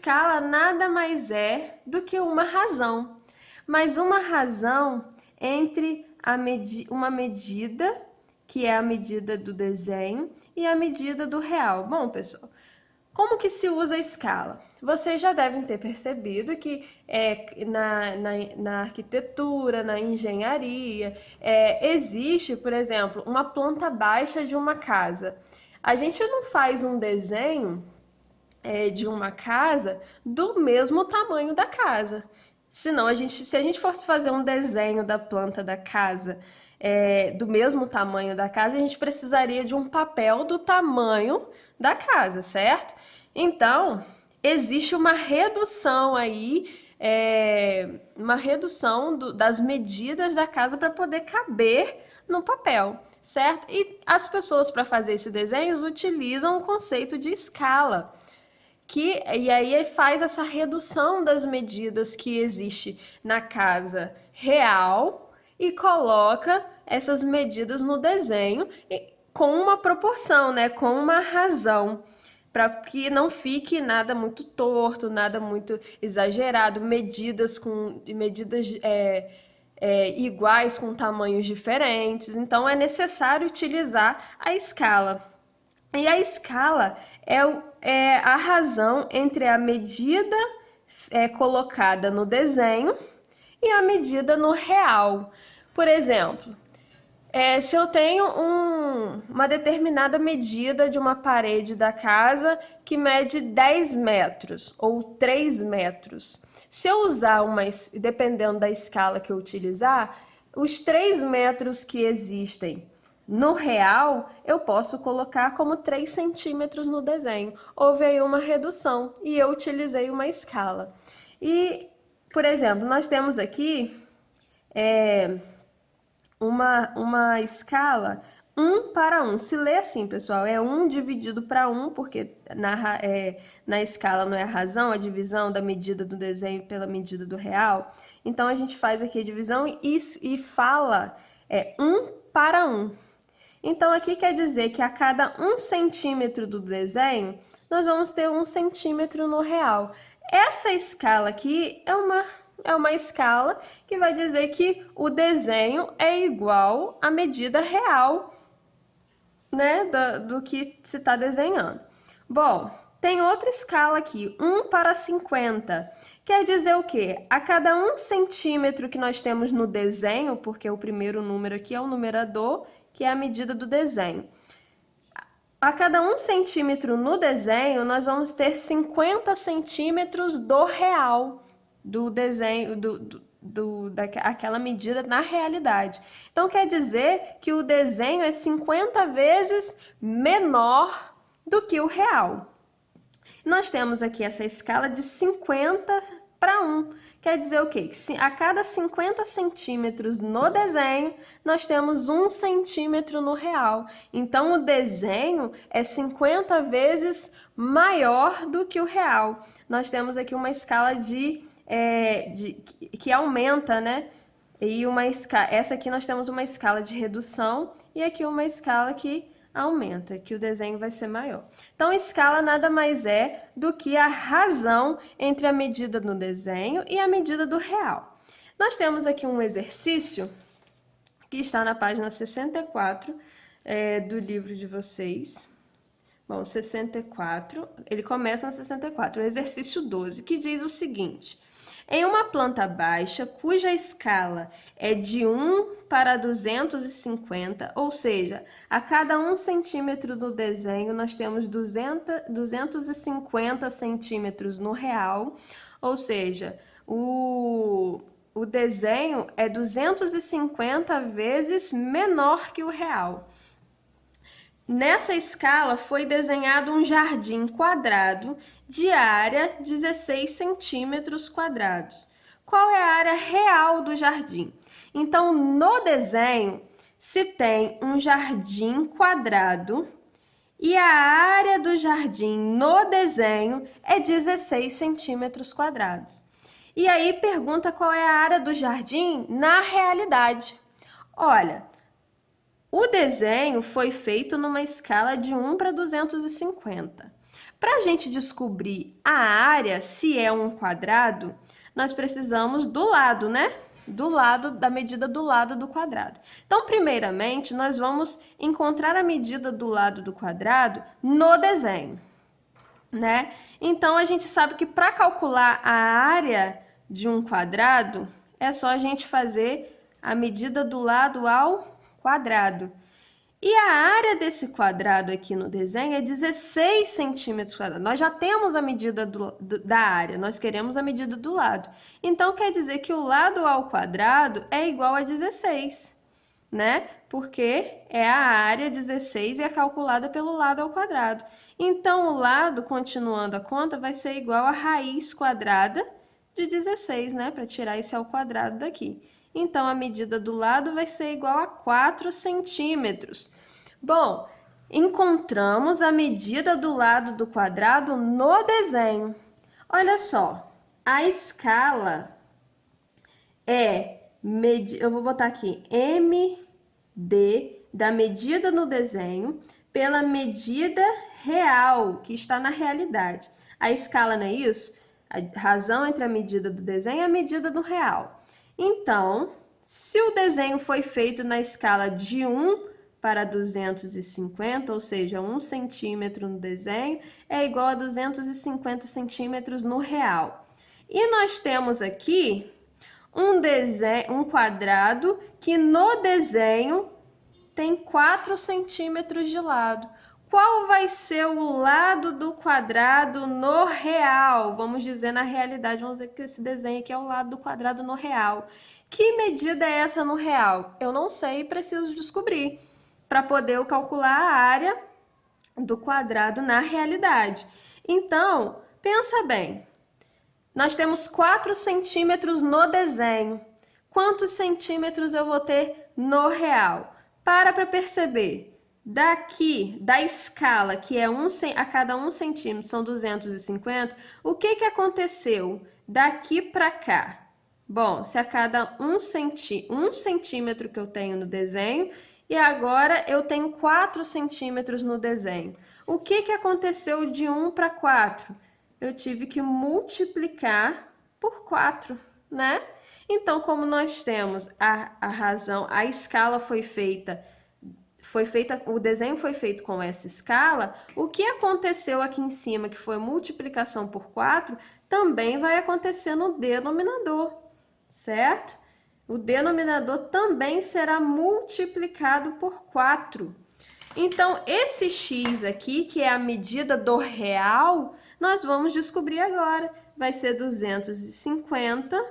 escala nada mais é do que uma razão, mas uma razão entre uma medida, que é a medida do desenho, e a medida do real. Bom, pessoal, como que se usa a escala? Vocês já devem ter percebido que na arquitetura, na engenharia, existe, por exemplo, uma planta baixa de uma casa. A gente não faz um desenho de uma casa do mesmo tamanho da casa. Senão, se a gente fosse fazer um desenho da planta da casa do mesmo tamanho da casa, a gente precisaria de um papel do tamanho da casa, certo? Então, existe uma redução aí, uma redução das medidas da casa para poder caber no papel, certo? E as pessoas, para fazer esses desenhos, utilizam o conceito de escala. E aí faz essa redução das medidas que existe na casa real e coloca essas medidas no desenho com uma proporção, né? Com uma razão, para que não fique nada muito torto, nada muito exagerado, medidas iguais com tamanhos diferentes. Então é necessário utilizar a escala. E a escala é a razão entre a medida colocada no desenho e a medida no real. Por exemplo, se eu tenho uma determinada medida de uma parede da casa que mede 10 metros ou 3 metros, se eu usar dependendo da escala que eu utilizar, os 3 metros que existem no real, eu posso colocar como 3 centímetros no desenho. Houve aí uma redução e eu utilizei uma escala. E, por exemplo, nós temos aqui uma escala 1 para 1. Se lê assim, pessoal, é 1 dividido para 1, porque na escala não é a razão, a divisão da medida do desenho pela medida do real. Então, a gente faz aqui a divisão e fala 1 para 1. Então, aqui quer dizer que a cada 1 centímetro do desenho, nós vamos ter 1 centímetro no real. Essa escala aqui é uma escala que vai dizer que o desenho é igual à medida real, né, do que se está desenhando. Bom, tem outra escala aqui, 1 para 50. Quer dizer o quê? A cada 1 centímetro que nós temos no desenho, porque o primeiro número aqui é o numerador, que é a medida do desenho. A cada 1 centímetro no desenho, nós vamos ter 50 centímetros do real, do desenho, daquela medida na realidade. Então, quer dizer que o desenho é 50 vezes menor do que o real. Nós temos aqui essa escala de 50 para 1. Quer dizer o quê? Que a cada 50 centímetros no desenho, nós temos 1 centímetro no real. Então, o desenho é 50 vezes maior do que o real. Nós temos aqui uma escala que aumenta, né? E essa aqui nós temos uma escala de redução e aqui uma escala que aumenta, que o desenho vai ser maior. Então, escala nada mais é do que a razão entre a medida do desenho e a medida do real. Nós temos aqui um exercício que está na página 64 do livro de vocês. Bom, 64, ele começa na 64, o exercício 12, que diz o seguinte: em uma planta baixa, cuja escala é de 1 para 250, ou seja, a cada 1 centímetro do desenho, nós temos 250 centímetros no real, ou seja, o desenho é 250 vezes menor que o real. Nessa escala foi desenhado um jardim quadrado de área 16 centímetros quadrados. Qual é a área real do jardim? Então, no desenho, se tem um jardim quadrado e a área do jardim no desenho é 16 centímetros quadrados. E aí pergunta qual é a área do jardim na realidade. Olha, o desenho foi feito numa escala de 1 para 250. Para a gente descobrir a área, se é um quadrado, nós precisamos do lado, né? Do lado, da medida do lado do quadrado. Então, primeiramente, nós vamos encontrar a medida do lado do quadrado no desenho, né? Então, a gente sabe que para calcular a área de um quadrado, é só a gente fazer a medida do lado ao quadrado. E a área desse quadrado aqui no desenho é 16 centímetros quadrados. Nós já temos a medida da área, nós queremos a medida do lado. Então, quer dizer que o lado ao quadrado é igual a 16, né? Porque é a área 16 e é calculada pelo lado ao quadrado. Então, o lado, continuando a conta, vai ser igual a raiz quadrada de 16, né? Para tirar esse ao quadrado daqui. Então, a medida do lado vai ser igual a 4 centímetros. Bom, encontramos a medida do lado do quadrado no desenho. Olha só, a escala é, eu vou botar aqui, MD da medida no desenho pela medida real, que está na realidade. A escala não é isso? A razão entre a medida do desenho e a medida do real. Então, se o desenho foi feito na escala de 1 para 250, ou seja, 1 centímetro no desenho é igual a 250 centímetros no real. E nós temos aqui um quadrado que no desenho tem 4 centímetros de lado. Qual vai ser o lado do quadrado no real? Vamos dizer na realidade, vamos dizer que esse desenho aqui é o lado do quadrado no real. Que medida é essa no real? Eu não sei e preciso descobrir para poder eu calcular a área do quadrado na realidade. Então, pensa bem, nós temos 4 centímetros no desenho. Quantos centímetros eu vou ter no real? Para perceber. Daqui, da escala, que é a cada 1 centímetro são 250, o que aconteceu daqui para cá? Bom, se a cada 1 centímetro que eu tenho no desenho, e agora eu tenho 4 centímetros no desenho. O que aconteceu de 1 para 4? Eu tive que multiplicar por 4, né? Então, como nós temos a razão, a escala foi feita, o desenho foi feito com essa escala, o que aconteceu aqui em cima, que foi multiplicação por 4, também vai acontecer no denominador, certo? O denominador também será multiplicado por 4. Então, esse x aqui, que é a medida do real, nós vamos descobrir agora. Vai ser 250,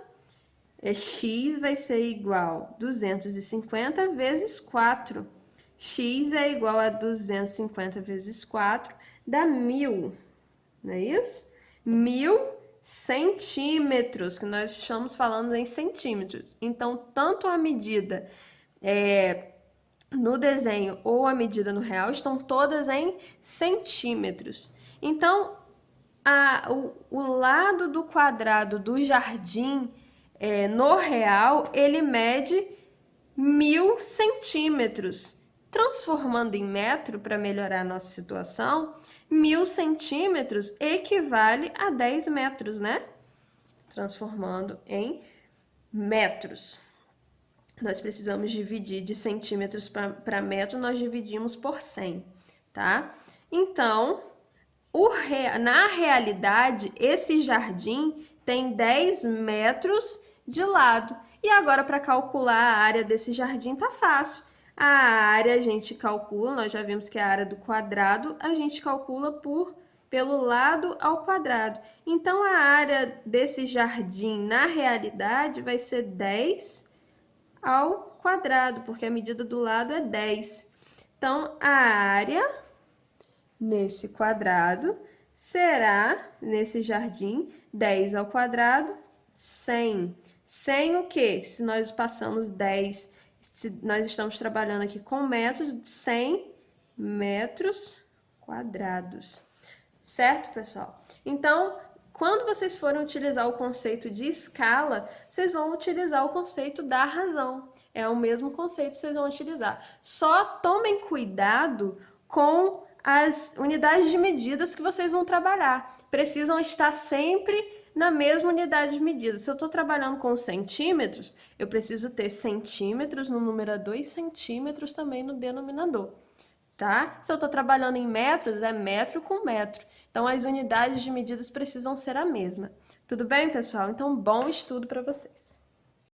x vai ser igual a 250 vezes 4. X é igual a 250 vezes 4, dá 1.000, não é isso? 1.000 centímetros, que nós estamos falando em centímetros. Então, tanto a medida no desenho ou a medida no real estão todas em centímetros. Então, o lado do quadrado do jardim no real, ele mede 1.000 centímetros. Transformando em metro, para melhorar a nossa situação, 1.000 centímetros equivale a 10 metros, né? Transformando em metros. Nós precisamos dividir de centímetros para metro, nós dividimos por 100, tá? Então, na realidade, esse jardim tem 10 metros de lado. E agora, para calcular a área desse jardim, tá fácil. A área a gente calcula, nós já vimos que a área do quadrado, a gente calcula pelo lado ao quadrado. Então, a área desse jardim, na realidade, vai ser 10 ao quadrado, porque a medida do lado é 10. Então, a área nesse quadrado será, nesse jardim, 10 ao quadrado, 100. 100 o quê? Se nós passamos 10, se nós estamos trabalhando aqui com metros, 100 metros quadrados. Certo, pessoal? Então, quando vocês forem utilizar o conceito de escala, vocês vão utilizar o conceito da razão. É o mesmo conceito que vocês vão utilizar. Só tomem cuidado com as unidades de medidas que vocês vão trabalhar. Precisam estar sempre na mesma unidade de medida. Se eu estou trabalhando com centímetros, eu preciso ter centímetros no numerador e centímetros também no denominador, tá? Se eu estou trabalhando em metros, é metro com metro. Então, as unidades de medidas precisam ser a mesma. Tudo bem, pessoal? Então, bom estudo para vocês.